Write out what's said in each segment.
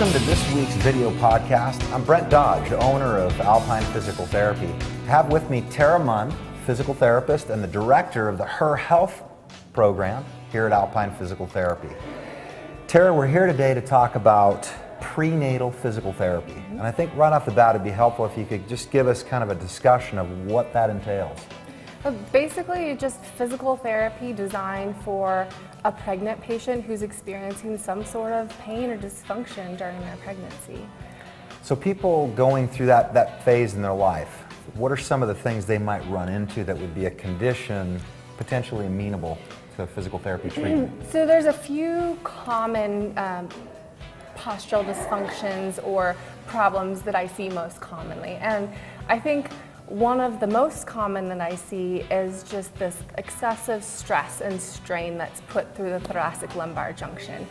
Welcome to this week's video podcast. I'm Brent Dodge, owner of Alpine Physical Therapy. I have with me Tara Mund, physical therapist and the director of the Her Health program here at Alpine Physical Therapy. Tara, we're here today to talk about prenatal physical therapy. And I think right off the bat it'd be helpful if you could just give us kind of a discussion of what that entails. Basically, just physical therapy designed for a pregnant patient who's experiencing some sort of pain or dysfunction during their pregnancy. So people going through that phase in their life, what are some of the things they might run into that would be a condition potentially amenable to physical therapy treatment? So there's a few common postural dysfunctions or problems that I see most commonly. And I think one of the most common that I see is just this excessive stress and strain that's put through the thoracic lumbar junction.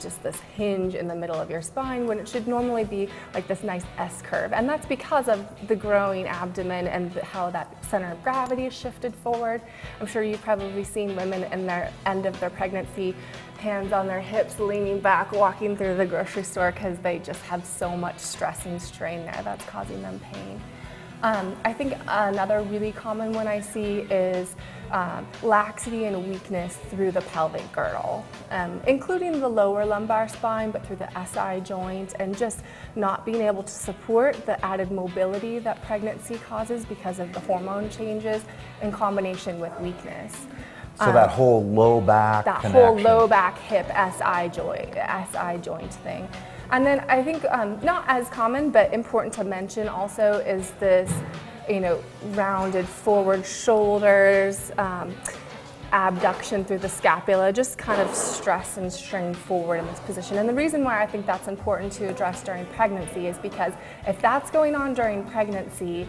Just this hinge in the middle of your spine when it should normally be like this nice S curve. And that's because of the growing abdomen and how that center of gravity is shifted forward. I'm sure you've probably seen women in their end of their pregnancy, hands on their hips, leaning back, walking through the grocery store because they just have so much stress and strain there that's causing them pain. I think another really common one I see is laxity and weakness through the pelvic girdle, including the lower lumbar spine, but through the SI joint, and just not being able to support the added mobility that pregnancy causes because of the hormone changes in combination with weakness. So that whole low back connection. Whole low back hip SI joint thing. And then I think not as common, but important to mention also is this, rounded forward shoulders, abduction through the scapula, just kind of stress and strain forward in this position. And the reason why I think that's important to address during pregnancy is because if that's going on during pregnancy,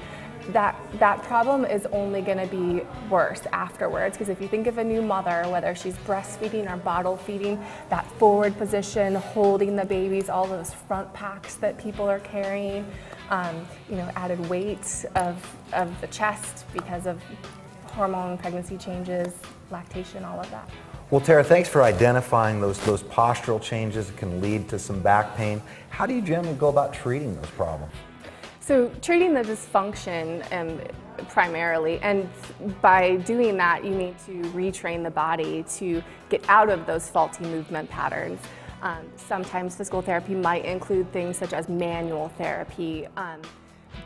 that problem is only going to be worse afterwards, because if you think of a new mother, whether she's breastfeeding or bottle feeding, that forward position, holding the babies, all those front packs that people are carrying, added weight of the chest because of hormone pregnancy changes, lactation, all of that. Well, Tara, thanks for identifying those postural changes that can lead to some back pain. How do you generally go about treating those problems? So treating the dysfunction primarily, and by doing that you need to retrain the body to get out of those faulty movement patterns. Sometimes physical therapy might include things such as manual therapy,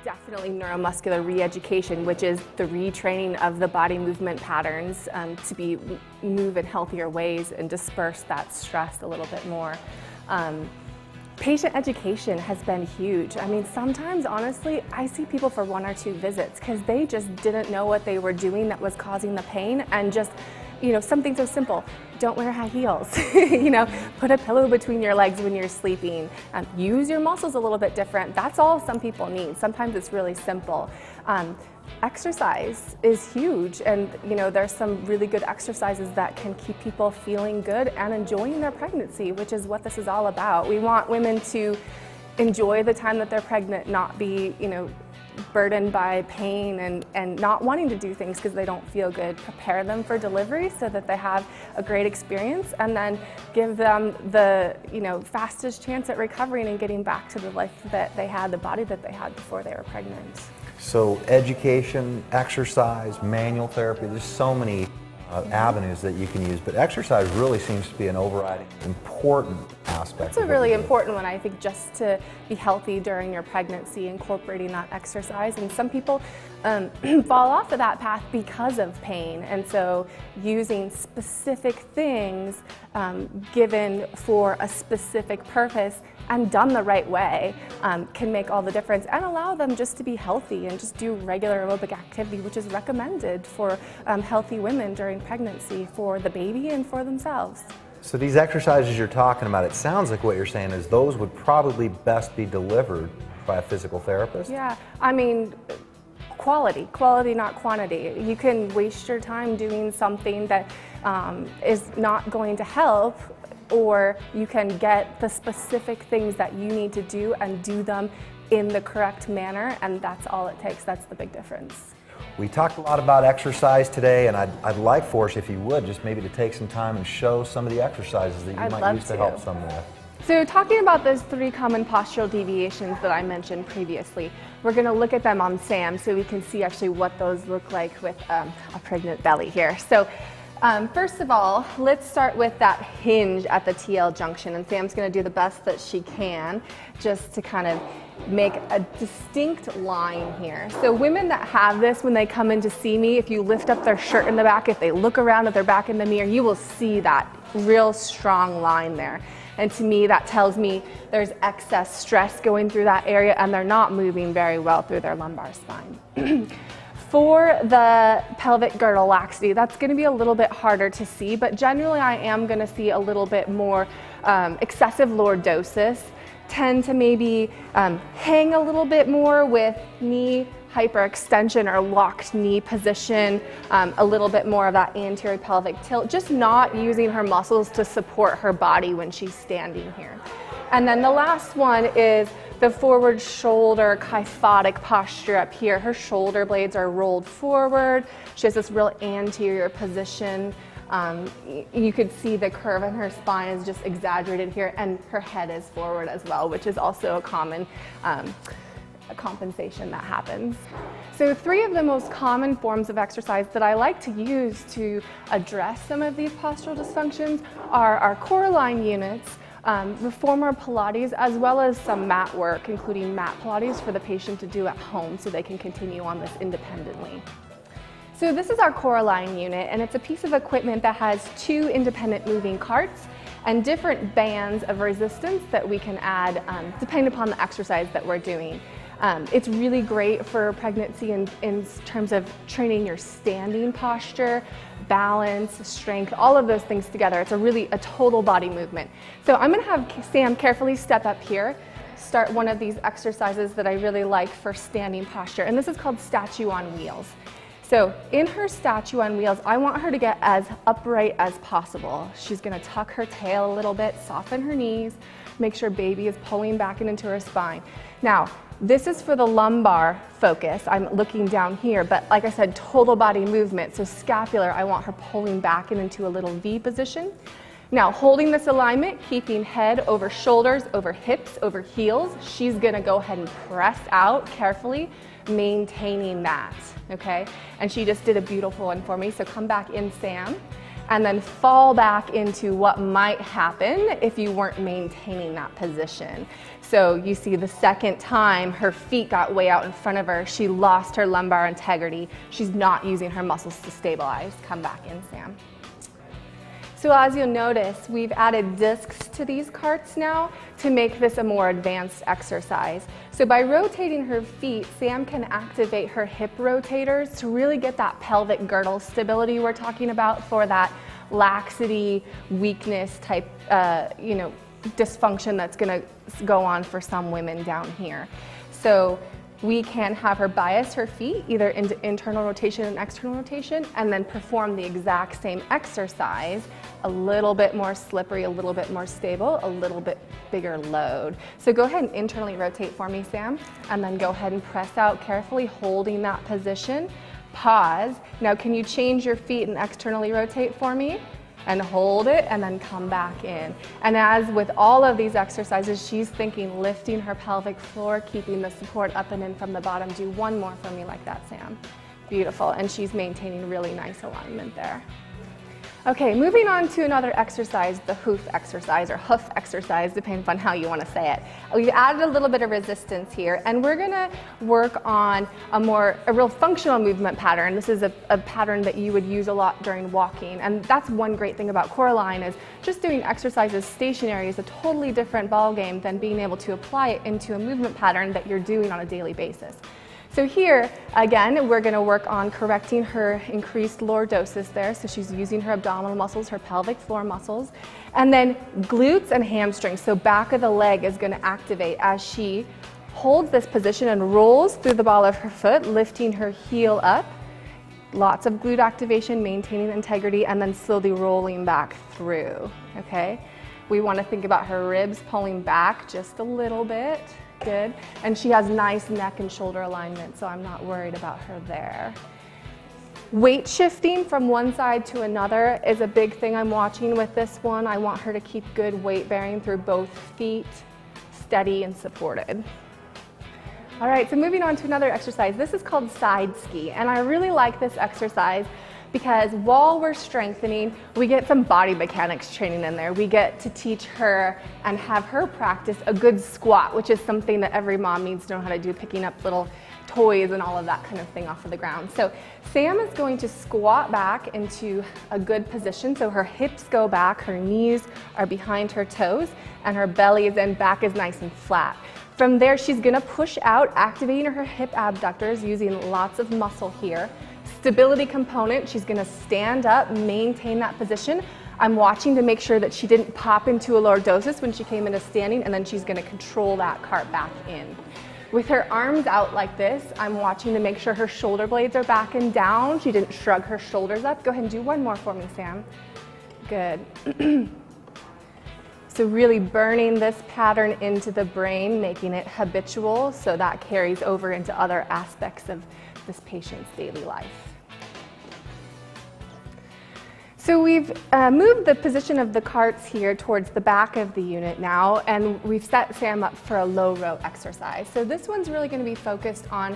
definitely neuromuscular re-education, which is the retraining of the body movement patterns to move in healthier ways and disperse that stress a little bit more. Patient education has been huge. I mean, sometimes, honestly, I see people for 1 or 2 visits because they just didn't know what they were doing that was causing the pain, and just, something so simple. Don't wear high heels. Put a pillow between your legs when you're sleeping. Use your muscles a little bit different. That's all some people need. Sometimes it's really simple. Exercise is huge, and there's some really good exercises that can keep people feeling good and enjoying their pregnancy, which is what this is all about. We want women to enjoy the time that they're pregnant, not be burdened by pain and not wanting to do things because they don't feel good. Prepare them for delivery so that they have a great experience, and then give them the fastest chance at recovering and getting back to the life that they had, the body that they had before they were pregnant. So education, exercise, manual therapy, there's so many avenues that you can use, but exercise really seems to be an overriding important aspect. It's a really important one, I think, just to be healthy during your pregnancy, incorporating that exercise. And some people fall off of that path because of pain, and so using specific things given for a specific purpose and done the right way can make all the difference and allow them just to be healthy and just do regular aerobic activity, which is recommended for healthy women during pregnancy, for the baby and for themselves. So these exercises you're talking about, it sounds like what you're saying is those would probably best be delivered by a physical therapist? Yeah, I mean, quality, not quantity. You can waste your time doing something that is not going to help, or you can get the specific things that you need to do and do them in the correct manner, and that's all it takes. That's the big difference. We talked a lot about exercise today, and I'd like for us, if you would, just maybe to take some time and show some of the exercises that you might use to help someone with. So talking about those 3 common postural deviations that I mentioned previously, we're going to look at them on Sam so we can see actually what those look like with a pregnant belly here. So first of all, let's start with that hinge at the TL junction, and Sam's going to do the best that she can just to kind of make a distinct line here. So women that have this, when they come in to see me, if you lift up their shirt in the back, if they look around at their back in the mirror, you will see that real strong line there. And to me, that tells me there's excess stress going through that area and they're not moving very well through their lumbar spine. For the pelvic girdle laxity, that's going to be a little bit harder to see, but generally I am going to see a little bit more excessive lordosis, tend to maybe hang a little bit more with knee hyperextension or locked knee position, a little bit more of that anterior pelvic tilt, just not using her muscles to support her body when she's standing here. And then the last one is the forward shoulder kyphotic posture up here. Her shoulder blades are rolled forward. She has this real anterior position. You could see the curve in her spine is just exaggerated here, and her head is forward as well, which is also a common compensation that happens. So 3 of the most common forms of exercise that I like to use to address some of these postural dysfunctions are our Coreline units, reformer Pilates, as well as some mat work, including mat Pilates for the patient to do at home so they can continue on this independently. So this is our Coreline unit, and it's a piece of equipment that has 2 independent moving carts and different bands of resistance that we can add depending upon the exercise that we're doing. It's really great for pregnancy in terms of training your standing posture, balance, strength, all of those things together. It's a total body movement. So I'm going to have Sam carefully step up here, start one of these exercises that I really like for standing posture, and this is called statue on wheels. So in her statue on wheels, I want her to get as upright as possible. She's going to tuck her tail a little bit, soften her knees, make sure baby is pulling back into her spine. Now, this is for the lumbar focus. I'm looking down here, but like I said, total body movement. So scapular, I want her pulling back into a little V position. Now, holding this alignment, keeping head over shoulders, over hips, over heels, she's gonna go ahead and press out carefully, maintaining that, okay? And she just did a beautiful one for me, so come back in, Sam, and then fall back into what might happen if you weren't maintaining that position. So you see the second time her feet got way out in front of her, she lost her lumbar integrity. She's not using her muscles to stabilize. Come back in, Sam. So as you'll notice, we've added discs to these carts now to make this a more advanced exercise. So by rotating her feet, Sam can activate her hip rotators to really get that pelvic girdle stability we're talking about for that laxity, weakness type, dysfunction that's gonna go on for some women down here. So we can have her bias her feet either into internal rotation and external rotation, and then perform the exact same exercise, a little bit more slippery, a little bit more stable, a little bit bigger load. So go ahead and internally rotate for me, Sam, and then go ahead and press out carefully, holding that position. Pause. Now can you change your feet and externally rotate for me? And hold it, and then come back in. And as with all of these exercises, she's thinking lifting her pelvic floor, keeping the support up and in from the bottom. Do one more for me like that, Sam. Beautiful, and she's maintaining really nice alignment there. Okay, moving on to another exercise, the hoof exercise, or hoof exercise, depending upon how you want to say it. We've added a little bit of resistance here, and we're gonna work on a real functional movement pattern. This is a pattern that you would use a lot during walking, and that's one great thing about Coreline is just doing exercises stationary is a totally different ballgame than being able to apply it into a movement pattern that you're doing on a daily basis. So here, again, we're going to work on correcting her increased lordosis there. So she's using her abdominal muscles, her pelvic floor muscles. And then glutes and hamstrings, so back of the leg is going to activate as she holds this position and rolls through the ball of her foot, lifting her heel up. Lots of glute activation, maintaining integrity, and then slowly rolling back through, okay? We want to think about her ribs pulling back just a little bit. Good. And she has nice neck and shoulder alignment, so I'm not worried about her there. Weight shifting from one side to another is a big thing I'm watching with this one. I want her to keep good weight bearing through both feet, steady and supported. All right, so moving on to another exercise. This is called side ski, and I really like this exercise because while we're strengthening, we get some body mechanics training in there. We get to teach her and have her practice a good squat, which is something that every mom needs to know how to do, picking up little toys and all of that kind of thing off of the ground. So Sam is going to squat back into a good position. So her hips go back, her knees are behind her toes, and her belly is in, back is nice and flat. From there, she's gonna push out, activating her hip abductors, using lots of muscle here. Stability component, she's gonna stand up, maintain that position. I'm watching to make sure that she didn't pop into a lordosis when she came into standing, and then she's gonna control that cart back in. With her arms out like this, I'm watching to make sure her shoulder blades are back and down. She didn't shrug her shoulders up. Go ahead and do one more for me, Sam. Good. So really burning this pattern into the brain, making it habitual so that carries over into other aspects of this patient's daily life. So we've moved the position of the carts here towards the back of the unit now, and we've set Sam up for a low row exercise. So this one's really going to be focused on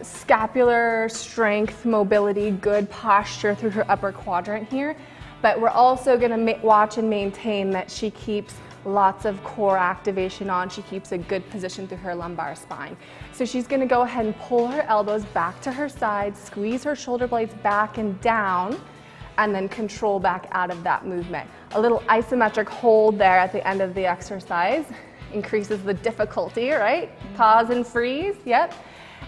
scapular strength, mobility, good posture through her upper quadrant here. But we're also going to watch and maintain that she keeps lots of core activation on. She keeps a good position through her lumbar spine. So she's going to go ahead and pull her elbows back to her side, squeeze her shoulder blades back and down, and then control back out of that movement. A little isometric hold there at the end of the exercise increases the difficulty, right? Pause and freeze, yep.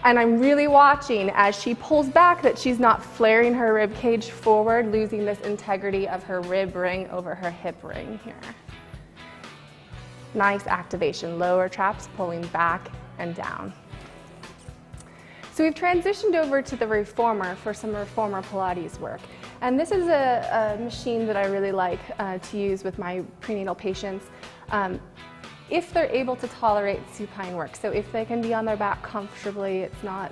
And I'm really watching as she pulls back that she's not flaring her rib cage forward, losing this integrity of her rib ring over her hip ring here. Nice activation, lower traps pulling back and down. So we've transitioned over to the reformer for some reformer Pilates work. And this is a machine that I really like to use with my prenatal patients if they're able to tolerate supine work. So if they can be on their back comfortably, it's not,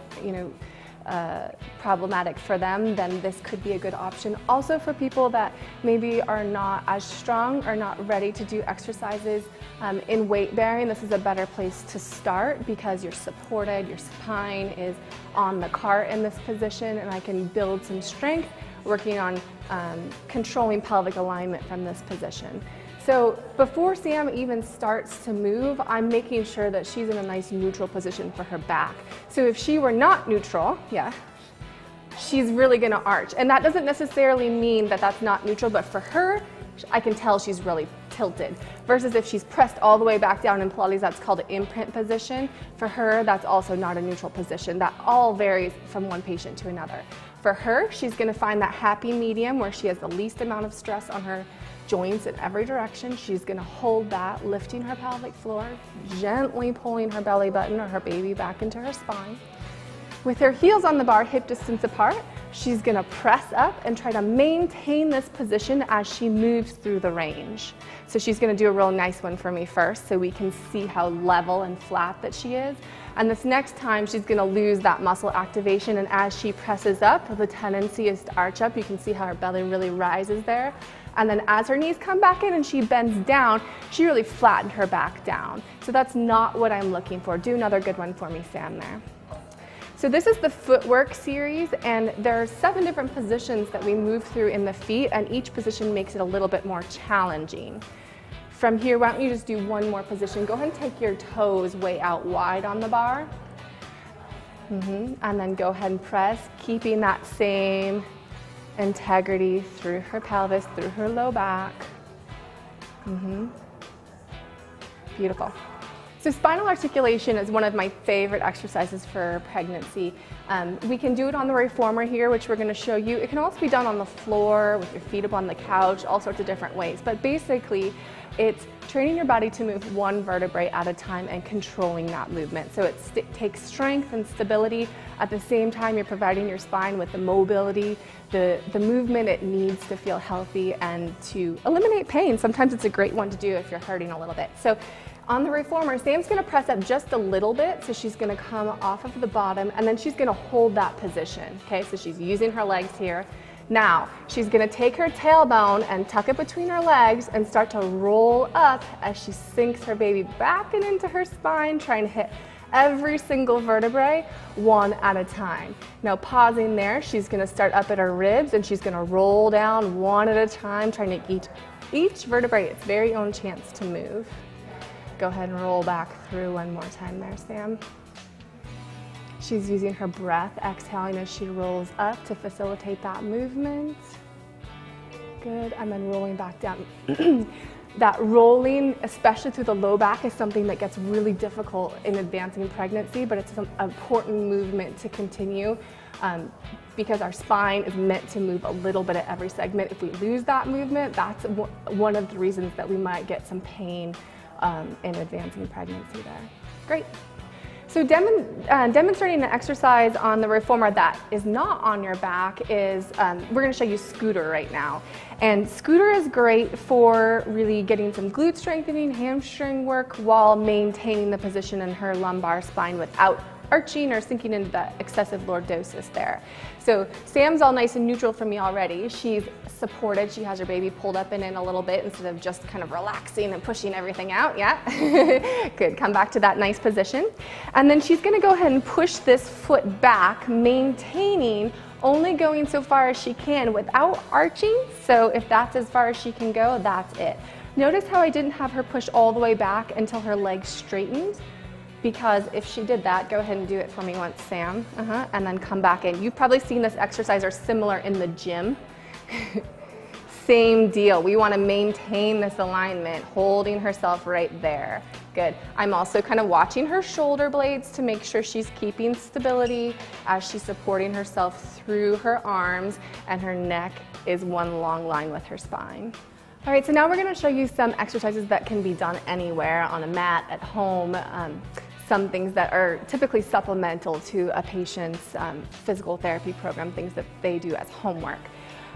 problematic for them, then this could be a good option. Also for people that maybe are not as strong or not ready to do exercises in weight bearing, this is a better place to start because you're supported, your spine is on the cart in this position, and I can build some strength working on controlling pelvic alignment from this position. So before Sam even starts to move, I'm making sure that she's in a nice neutral position for her back. So if she were not neutral, she's really gonna arch. And that doesn't necessarily mean that that's not neutral, but for her, I can tell she's really tilted. Versus if she's pressed all the way back down in Pilates, that's called an imprint position. For her, that's also not a neutral position. That all varies from one patient to another. For her, she's gonna find that happy medium where she has the least amount of stress on her joints in every direction. She's gonna hold that, lifting her pelvic floor, gently pulling her belly button or her baby back into her spine. With her heels on the bar, hip distance apart, she's gonna press up and try to maintain this position as she moves through the range. So she's gonna do a real nice one for me first so we can see how level and flat that she is. And this next time, she's gonna lose that muscle activation, and as she presses up, the tendency is to arch up. You can see how her belly really rises there. And then as her knees come back in and she bends down, she really flattened her back down. So that's not what I'm looking for. Do another good one for me, Sam, there. So this is the footwork series, and there are 7 different positions that we move through in the feet, and each position makes it a little bit more challenging. From here, why don't you just do one more position. Go ahead and take your toes way out wide on the bar. And then go ahead and press, keeping that same integrity through her pelvis, through her low back. Beautiful. So spinal articulation is one of my favorite exercises for pregnancy. We can do it on the reformer here, which we're going to show you. It can also be done on the floor, with your feet up on the couch, all sorts of different ways. But basically, it's training your body to move one vertebrae at a time and controlling that movement. So it takes strength and stability. At the same time, you're providing your spine with the mobility, the movement it needs to feel healthy and to eliminate pain. Sometimes it's a great one to do if you're hurting a little bit. So On the reformer, Sam's gonna press up just a little bit, so she's gonna come off of the bottom, and then she's gonna hold that position, okay? So she's using her legs here. Now, she's gonna take her tailbone and tuck it between her legs and start to roll up as she sinks her baby back and into her spine, trying to hit every single vertebrae one at a time. Now, pausing there, she's gonna start up at her ribs, and she's gonna roll down one at a time, trying to each vertebrae its very own chance to move. Go ahead and roll back through one more time there, Sam. She's using her breath, exhaling as she rolls up to facilitate that movement. Good, and then rolling back down. That rolling, especially through the low back, is something that gets really difficult in advancing pregnancy, but it's an important movement to continue because our spine is meant to move a little bit at every segment. If we lose that movement, that's one of the reasons that we might get some pain in advancing pregnancy there. Great. So demonstrating an exercise on the reformer that is not on your back is, we're gonna show you scooter right now. And scooter is great for really getting some glute strengthening, hamstring work while maintaining the position in her lumbar spine without arching or sinking into that excessive lordosis there. So Sam's all nice and neutral for me already. She's supported. She has her baby pulled up and in a little bit instead of just kind of relaxing and pushing everything out. Yeah, good. Come back to that nice position. And then she's going to go ahead and push this foot back, maintaining only going so far as she can without arching. So if that's as far as she can go, that's it. Notice how I didn't have her push all the way back until her legs straightened. Because if she did that, go ahead and do it for me once, Sam, and then come back in. You've probably seen this exercise or similar in the gym. Same deal. We want to maintain this alignment, holding herself right there. Good. I'm also kind of watching her shoulder blades to make sure she's keeping stability as she's supporting herself through her arms, and her neck is one long line with her spine. All right, so now we're going to show you some exercises that can be done anywhere, on a mat, at home, some things that are typically supplemental to a patient's physical therapy program, things that they do as homework.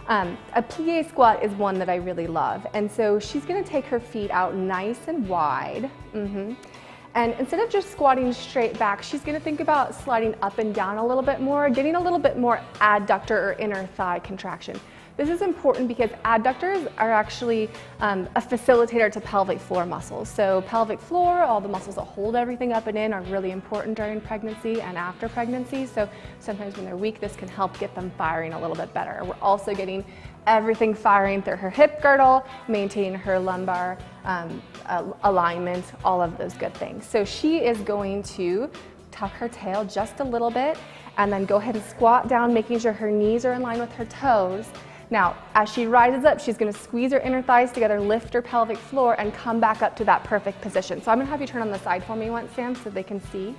A plie squat is one that I really love, and so she's going to take her feet out nice and wide, and instead of just squatting straight back, she's going to think about sliding up and down a little bit more, getting a little bit more adductor or inner thigh contraction. This is important because adductors are actually a facilitator to pelvic floor muscles. So pelvic floor, all the muscles that hold everything up and in, are really important during pregnancy and after pregnancy. So sometimes when they're weak, this can help get them firing a little bit better. We're also getting everything firing through her hip girdle, maintaining her lumbar alignment, all of those good things. So she is going to tuck her tail just a little bit and then go ahead and squat down, making sure her knees are in line with her toes. Now, as she rises up, she's going to squeeze her inner thighs together, lift her pelvic floor, and come back up to that perfect position. So I'm going to have you turn on the side for me once, Sam, so they can see.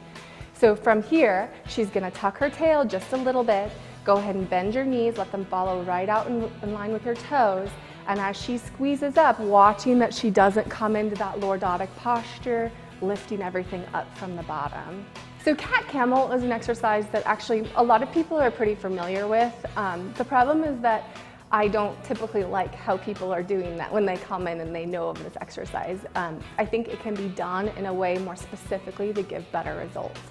So from here, she's going to tuck her tail just a little bit, go ahead and bend your knees, let them follow right out in line with her toes, and as she squeezes up, watching that she doesn't come into that lordotic posture, lifting everything up from the bottom. So cat-camel is an exercise that actually a lot of people are pretty familiar with. The problem is that I don't typically like how people are doing that when they come in and they know of this exercise. I think it can be done in a way more specifically to give better results.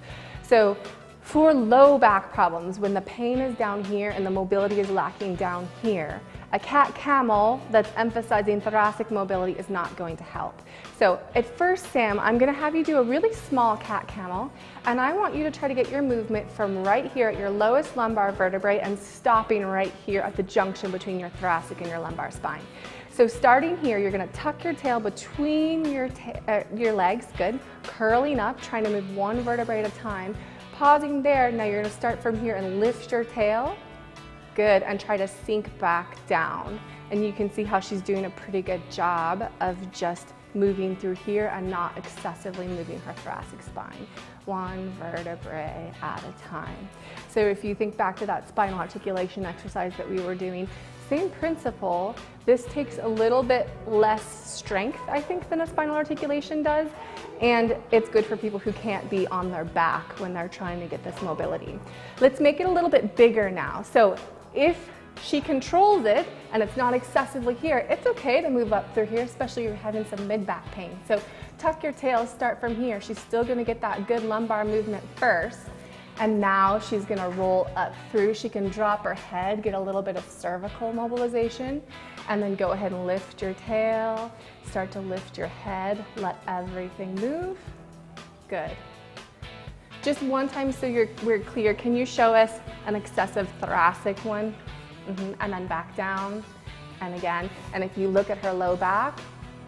So for low back problems, when the pain is down here and the mobility is lacking down here, a cat-camel that's emphasizing thoracic mobility is not going to help. So at first, Sam, I'm going to have you do a really small cat-camel, and I want you to try to get your movement from right here at your lowest lumbar vertebrae and stopping right here at the junction between your thoracic and your lumbar spine. So starting here, you're going to tuck your tail between your legs, good, curling up, trying to move one vertebrae at a time. Pausing there, now you're going to start from here and lift your tail. Good, and try to sink back down. And you can see how she's doing a pretty good job of just moving through here and not excessively moving her thoracic spine. One vertebrae at a time. So if you think back to that spinal articulation exercise that we were doing, same principle. This takes a little bit less strength, I think, than a spinal articulation does. And it's good for people who can't be on their back when they're trying to get this mobility. Let's make it a little bit bigger now. So if she controls it and it's not excessively here, it's okay to move up through here, especially if you're having some mid-back pain. So tuck your tail, start from here. She's still gonna get that good lumbar movement first. And now she's gonna roll up through. She can drop her head, get a little bit of cervical mobilization, and then go ahead and lift your tail, start to lift your head, let everything move. Good. Just one time so we're clear, can you show us an excessive thoracic one? And then back down, and again. And if you look at her low back,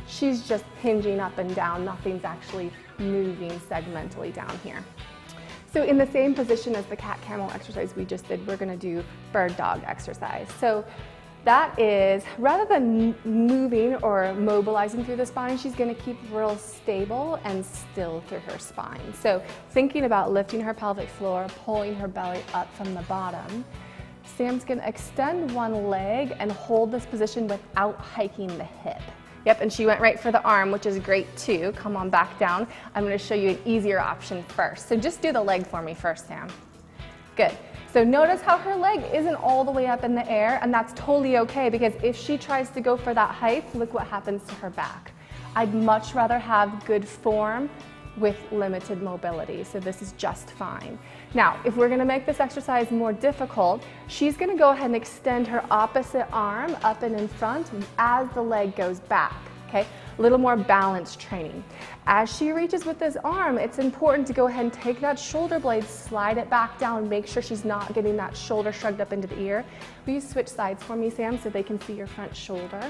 she's just hinging up and down. Nothing's actually moving segmentally down here. So in the same position as the cat-camel exercise we just did, we're gonna do bird dog exercise. So that is, rather than moving or mobilizing through the spine, she's gonna keep real stable and still through her spine. So thinking about lifting her pelvic floor, pulling her belly up from the bottom, Sam's gonna extend one leg and hold this position without hiking the hip. Yep, and she went right for the arm, which is great too. Come on back down. I'm gonna show you an easier option first. So just do the leg for me first, Sam. Good. So notice how her leg isn't all the way up in the air, and that's totally okay, because if she tries to go for that height, look what happens to her back. I'd much rather have good form with limited mobility, so this is just fine. Now, if we're gonna make this exercise more difficult, she's gonna go ahead and extend her opposite arm up and in front as the leg goes back, okay? A little more balance training. As she reaches with this arm, it's important to go ahead and take that shoulder blade, slide it back down, make sure she's not getting that shoulder shrugged up into the ear. Will you switch sides for me, Sam, so they can see your front shoulder?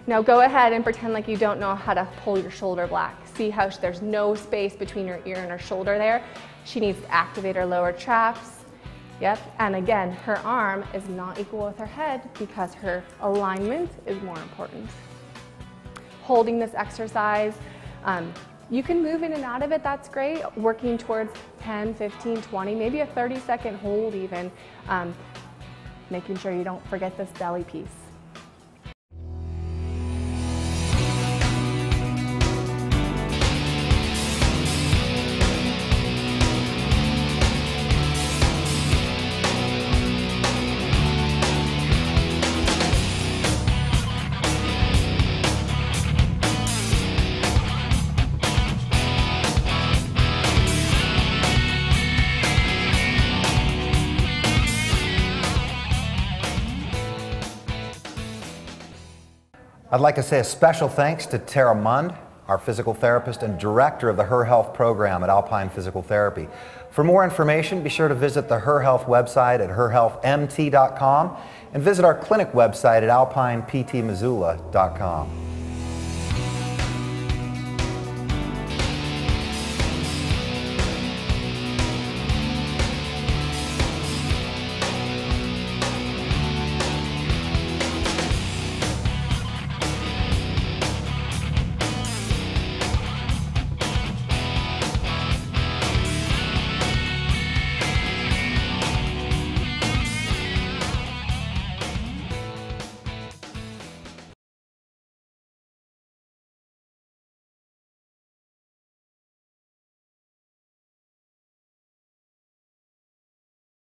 Now go ahead and pretend like you don't know how to pull your shoulder back. See how there's no space between her ear and her shoulder there? She needs to activate her lower traps. Yep, and again, her arm is not equal with her head because her alignment is more important. Holding this exercise, you can move in and out of it, that's great. Working towards 10, 15, 20, maybe a 30-second hold even, making sure you don't forget this belly piece. I'd like to say a special thanks to Tara Mund, our physical therapist and director of the Her Health program at Alpine Physical Therapy. For more information, be sure to visit the Her Health website at herhealthmt.com and visit our clinic website at alpineptmissoula.com.